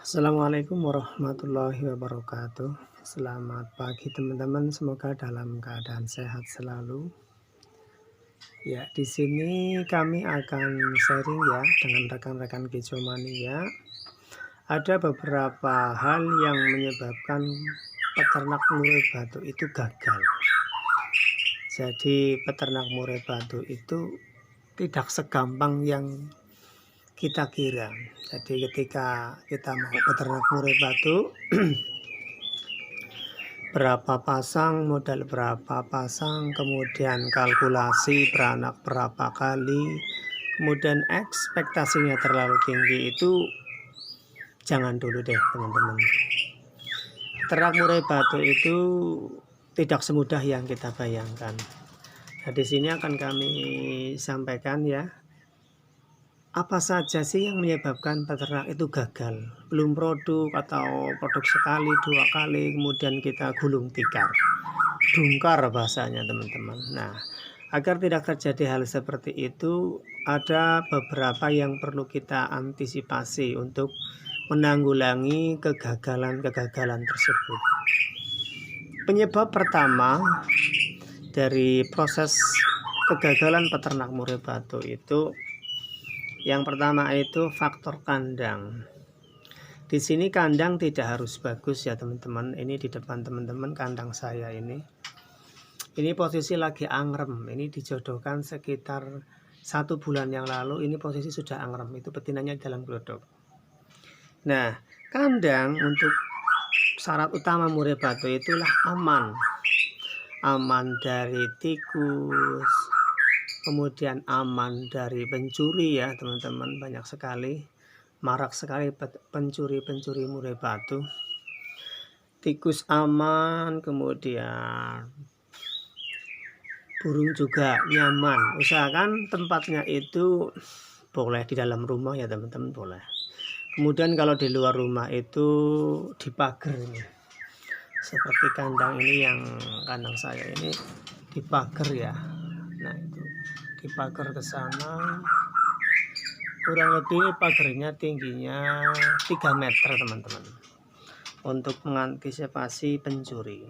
Assalamualaikum warahmatullahi wabarakatuh. Selamat pagi teman-teman, semoga dalam keadaan sehat selalu. Ya, di sini kami akan sharing ya dengan rekan-rekan Kicomania. Ada beberapa hal yang menyebabkan peternak murai batu itu gagal. Jadi peternak murai batu itu tidak segampang yang kita kira. Jadi ketika kita mau peternak murai batu, berapa pasang, modal berapa pasang, kemudian kalkulasi beranak berapa kali, kemudian ekspektasinya terlalu tinggi, itu jangan dulu deh teman-teman. Ternak murai batu itu tidak semudah yang kita bayangkan. Nah, di sini akan kami sampaikan ya, apa saja sih yang menyebabkan peternak itu gagal, belum produk atau produk sekali, dua kali, kemudian kita gulung tikar, dungkar bahasanya teman-teman. Nah, agar tidak terjadi hal seperti itu, ada beberapa yang perlu kita antisipasi untuk menanggulangi kegagalan-kegagalan tersebut. Penyebab pertama dari proses kegagalan peternak murai batu itu, yang pertama itu faktor kandang. Di sini kandang tidak harus bagus ya teman-teman. Ini di depan teman-teman kandang saya ini. Ini posisi lagi angrem. Ini dijodohkan sekitar 1 bulan yang lalu. Ini posisi sudah angrem. Itu betinanya di dalam glodok. Nah, kandang untuk syarat utama murai batu itulah aman. Aman dari tikus, kemudian aman dari pencuri ya teman-teman. Banyak sekali, marak sekali pencuri-pencuri murai batu. Tikus aman, kemudian burung juga nyaman. Usahakan tempatnya itu boleh di dalam rumah ya teman-teman, boleh. Kemudian kalau di luar rumah itu dipagar ini. Seperti kandang ini, yang kandang saya ini dipagar ya. Nah, itu dipagar ke sana. Kurang lebih pagarnya tingginya 3 meter teman-teman, untuk mengantisipasi pencuri.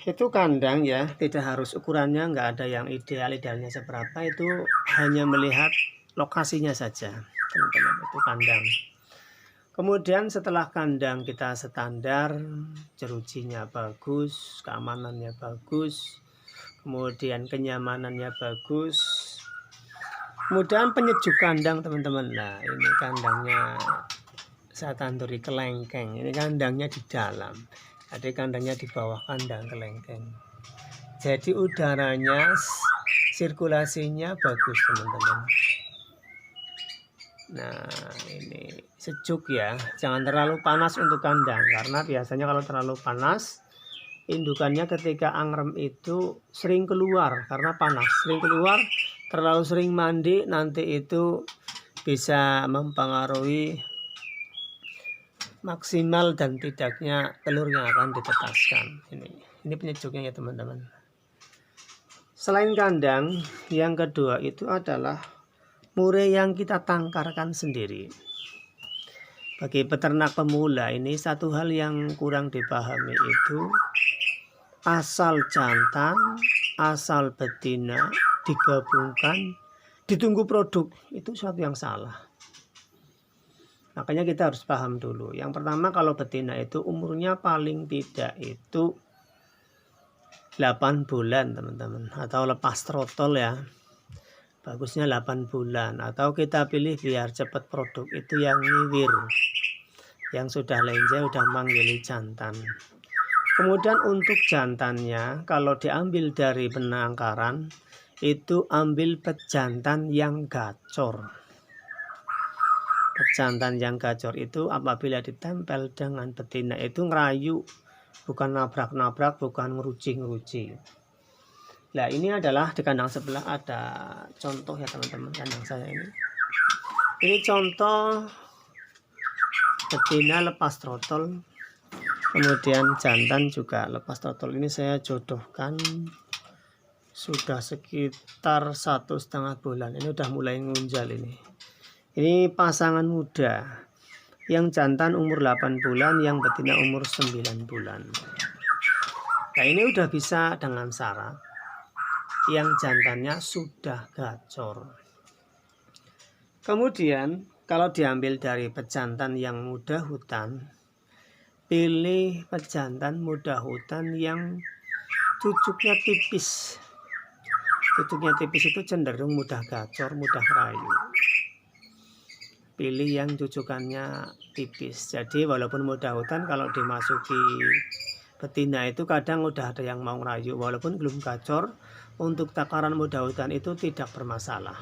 Itu kandang ya, tidak harus ukurannya, nggak ada yang idealnya seberapa, itu hanya melihat lokasinya saja teman-teman. Itu kandang. Kemudian setelah kandang kita standar, jerujinya bagus, keamanannya bagus, kemudian kenyamanannya bagus, kemudian penyejuk kandang teman-teman. Nah, ini kandangnya saya tanduri kelengkeng. Ini kandangnya di dalam, ada kandangnya di bawah kandang kelengkeng. Jadi udaranya, sirkulasinya bagus teman-teman. Nah, ini sejuk ya, jangan terlalu panas untuk kandang, karena biasanya kalau terlalu panas, indukannya ketika angrem itu sering keluar karena panas, sering keluar, terlalu sering mandi, nanti itu bisa mempengaruhi maksimal dan tidaknya telur yang akan ditetaskan. Ini penyejuknya ya teman-teman. Selain kandang, yang kedua itu adalah murai yang kita tangkarkan sendiri. Bagi peternak pemula ini, satu hal yang kurang dipahami itu, asal jantan, asal betina digabungkan, ditunggu produk, itu suatu yang salah. Makanya kita harus paham dulu. Yang pertama, kalau betina itu umurnya paling tidak itu 8 bulan teman-teman, atau lepas trotol ya. Bagusnya 8 bulan, atau kita pilih biar cepat produk itu yang nyiwir, yang sudah lenje, udah manggili jantan. Kemudian untuk jantannya, kalau diambil dari penangkaran, itu ambil pejantan yang gacor. Pejantan yang gacor itu apabila ditempel dengan betina itu ngerayu, bukan nabrak-nabrak, bukan ngeruci-ngeruci. Nah, ini adalah di kandang sebelah ada contoh ya teman-teman, kandang saya ini. Ini contoh betina lepas trotol, kemudian jantan juga lepas trotol. Ini saya jodohkan sudah sekitar 1,5 bulan. Ini udah mulai ngunjal ini. Ini pasangan muda. Yang jantan umur 8 bulan, yang betina umur 9 bulan. Nah, ini udah bisa dengan syarat yang jantannya sudah gacor. Kemudian kalau diambil dari pejantan yang muda hutan, pilih pejantan muda hutan yang cucuknya tipis. Cucuknya tipis itu cenderung mudah gacor, mudah rayu. Pilih yang cucukannya tipis. Jadi walaupun muda hutan, kalau dimasuki betina itu kadang udah ada yang mau rayu, walaupun belum gacor. Untuk takaran muda hutan itu tidak bermasalah.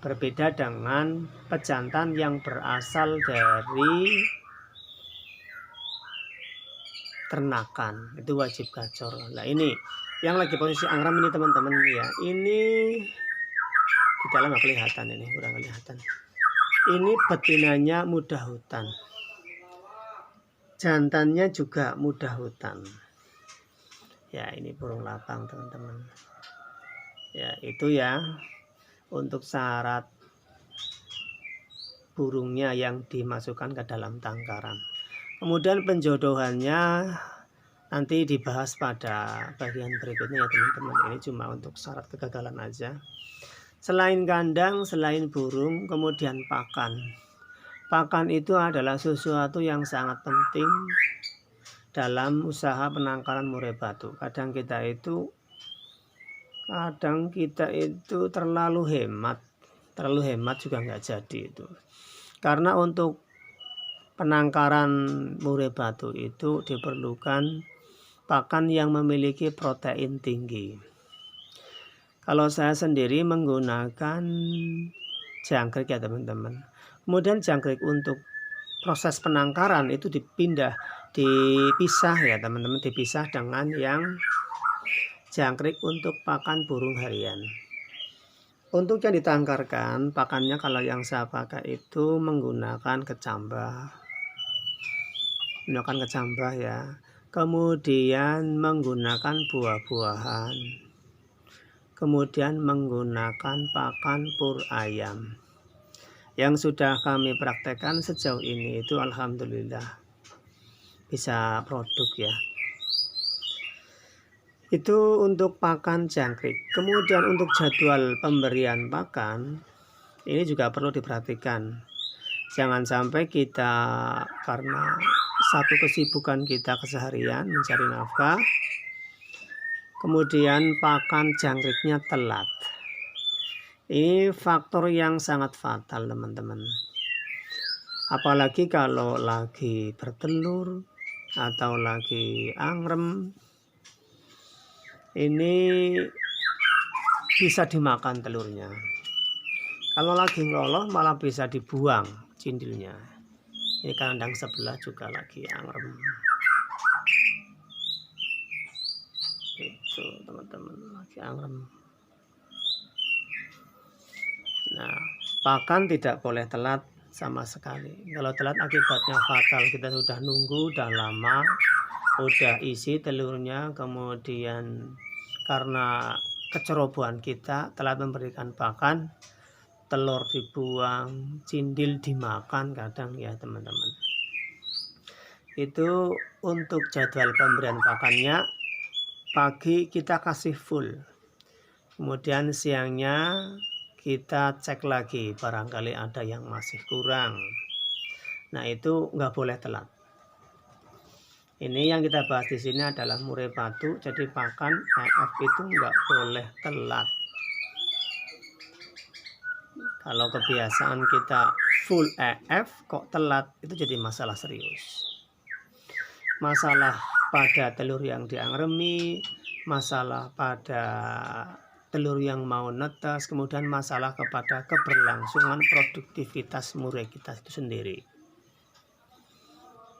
Berbeda dengan pejantan yang berasal dari ternakan, itu wajib gacor. Nah, ini yang lagi posisi angram ini teman-teman ya. Ini di dalam nggak kelihatan, ini kurang kelihatan. Ini betinanya muda hutan, jantannya juga muda hutan. Ya, ini burung lapang teman-teman. Ya, itu ya untuk syarat burungnya yang dimasukkan ke dalam tangkaran. Kemudian penjodohannya nanti dibahas pada bagian berikutnya ya teman-teman. Ini cuma untuk syarat kegagalan aja. Selain kandang, selain burung, kemudian pakan. Pakan itu adalah sesuatu yang sangat penting dalam usaha penangkaran murai batu. Kadang kita itu terlalu hemat juga nggak jadi itu. Karena untuk penangkaran murai batu itu diperlukan pakan yang memiliki protein tinggi. Kalau saya sendiri menggunakan jangkrik ya teman-teman. Kemudian jangkrik untuk proses penangkaran itu dipisah ya teman-teman, dipisah dengan yang jangkrik untuk pakan burung harian. Untuk yang ditangkarkan, pakannya kalau yang saya pakai itu menggunakan kecambah. Menggunakan kecambah ya. Kemudian menggunakan buah-buahan. Kemudian menggunakan pakan pur ayam. Yang sudah kami praktekkan sejauh ini itu alhamdulillah bisa produk ya. Itu untuk pakan jangkrik. Kemudian untuk jadwal pemberian pakan ini juga perlu diperhatikan. Jangan sampai kita karena satu kesibukan kita keseharian mencari nafkah, kemudian pakan jangkriknya telat. Ini faktor yang sangat fatal teman-teman. Apalagi kalau lagi bertelur atau lagi angrem, ini bisa dimakan telurnya. Kalau lagi ngeloloh malah bisa dibuang cindilnya. Ini kandang sebelah juga lagi angrem. Itu teman-teman lagi angrem. Nah, pakan tidak boleh telat sama sekali. Kalau telat akibatnya fatal. Kita sudah nunggu, udah lama, udah isi telurnya, kemudian karena kecerobohan kita telat memberikan pakan, telur dibuang, cindil dimakan kadang ya teman-teman. Itu untuk jadwal pemberian pakannya. Pagi kita kasih full, kemudian siangnya kita cek lagi barangkali ada yang masih kurang. Nah, itu nggak boleh telat. Ini yang kita bahas di sini adalah murai batu. Jadi pakan EF itu nggak boleh telat. Kalau kebiasaan kita full EF kok telat, itu jadi masalah serius. Masalah pada telur yang diangremi, masalah pada telur yang mau netas, kemudian masalah kepada keberlangsungan produktivitas murai kita itu sendiri.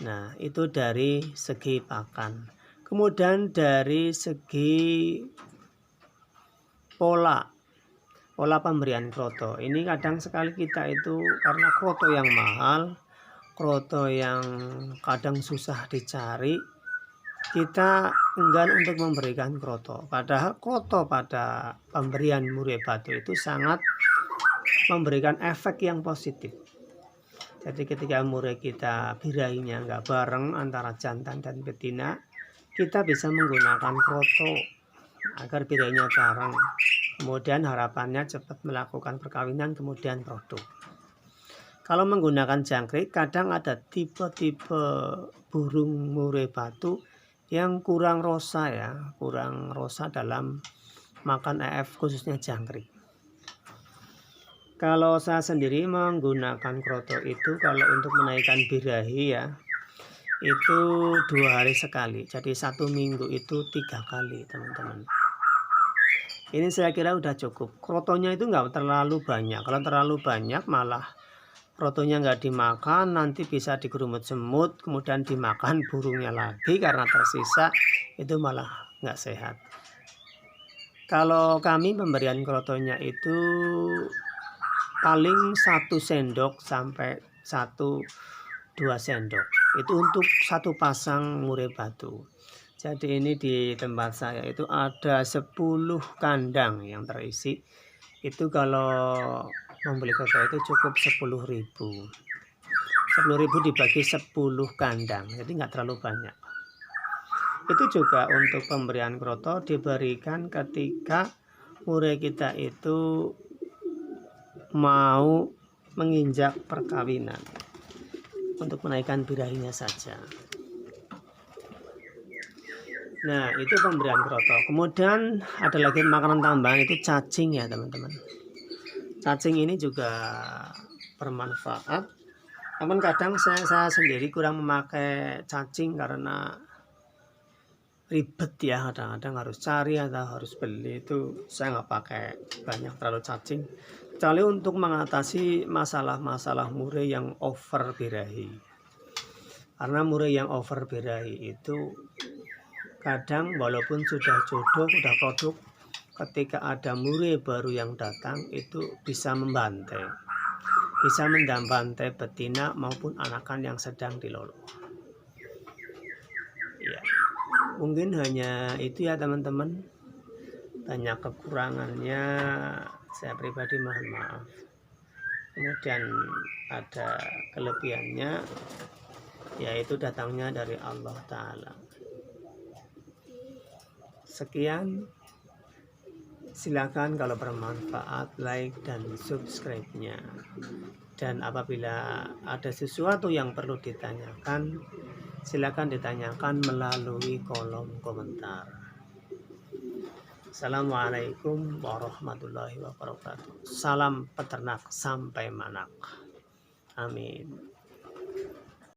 Nah, itu dari segi pakan. Kemudian dari segi pola pemberian kroto. Ini kadang sekali kita itu karena kroto yang mahal, kroto yang kadang susah dicari, kita enggan untuk memberikan kroto. Padahal kroto pada pemberian murai batu itu sangat memberikan efek yang positif. Jadi ketika murai kita birahinya nggak bareng antara jantan dan betina, kita bisa menggunakan kroto agar birahinya bareng. Kemudian harapannya cepat melakukan perkawinan kemudian produk. Kalau menggunakan jangkrik, kadang ada tipe-tipe burung murai batu yang kurang rosa ya, kurang rosa dalam makan EF khususnya jangkrik. Kalau saya sendiri menggunakan kroto itu kalau untuk menaikkan birahi ya, itu 2 hari sekali. Jadi 1 minggu itu 3 kali teman-teman. Ini saya kira udah cukup. Krotonya itu nggak terlalu banyak. Kalau terlalu banyak malah krotonya nggak dimakan, nanti bisa digerumut semut, kemudian dimakan burungnya lagi karena tersisa, itu malah nggak sehat. Kalau kami pemberian krotonya itu paling 1 sendok sampai 1-2 sendok. Itu untuk 1 pasang murai batu. Jadi ini di tempat saya itu ada 10 kandang yang terisi. Itu kalau membeli kroto itu cukup 10.000. 10.000 dibagi 10 kandang, jadi nggak terlalu banyak. Itu juga untuk pemberian kroto diberikan ketika murai kita itu mau menginjak perkawinan untuk menaikkan birahinya saja. Nah, itu pemberian kroto. Kemudian ada lagi makanan tambahan, itu cacing ya teman-teman. Cacing ini juga bermanfaat. Namun kadang saya sendiri kurang memakai cacing karena ribet ya, kadang-kadang harus cari atau harus beli, itu saya nggak pakai banyak terlalu cacing. Kecuali untuk mengatasi masalah-masalah murai yang over birahi. Karena murai yang over birahi itu kadang walaupun sudah jodoh, sudah produk, ketika ada murai baru yang datang itu bisa membantai. Bisa membantai betina maupun anakan yang sedang dilolo. Ya, mungkin hanya itu ya teman-teman. Banyak kekurangannya, saya pribadi mohon maaf. Kemudian ada kelebihannya, yaitu datangnya dari Allah Ta'ala. Sekian, silakan kalau bermanfaat like dan subscribe-nya. Dan apabila ada sesuatu yang perlu ditanyakan, silakan ditanyakan melalui kolom komentar. Assalamualaikum warahmatullahi wabarakatuh. Salam peternak sampai manak. Amin.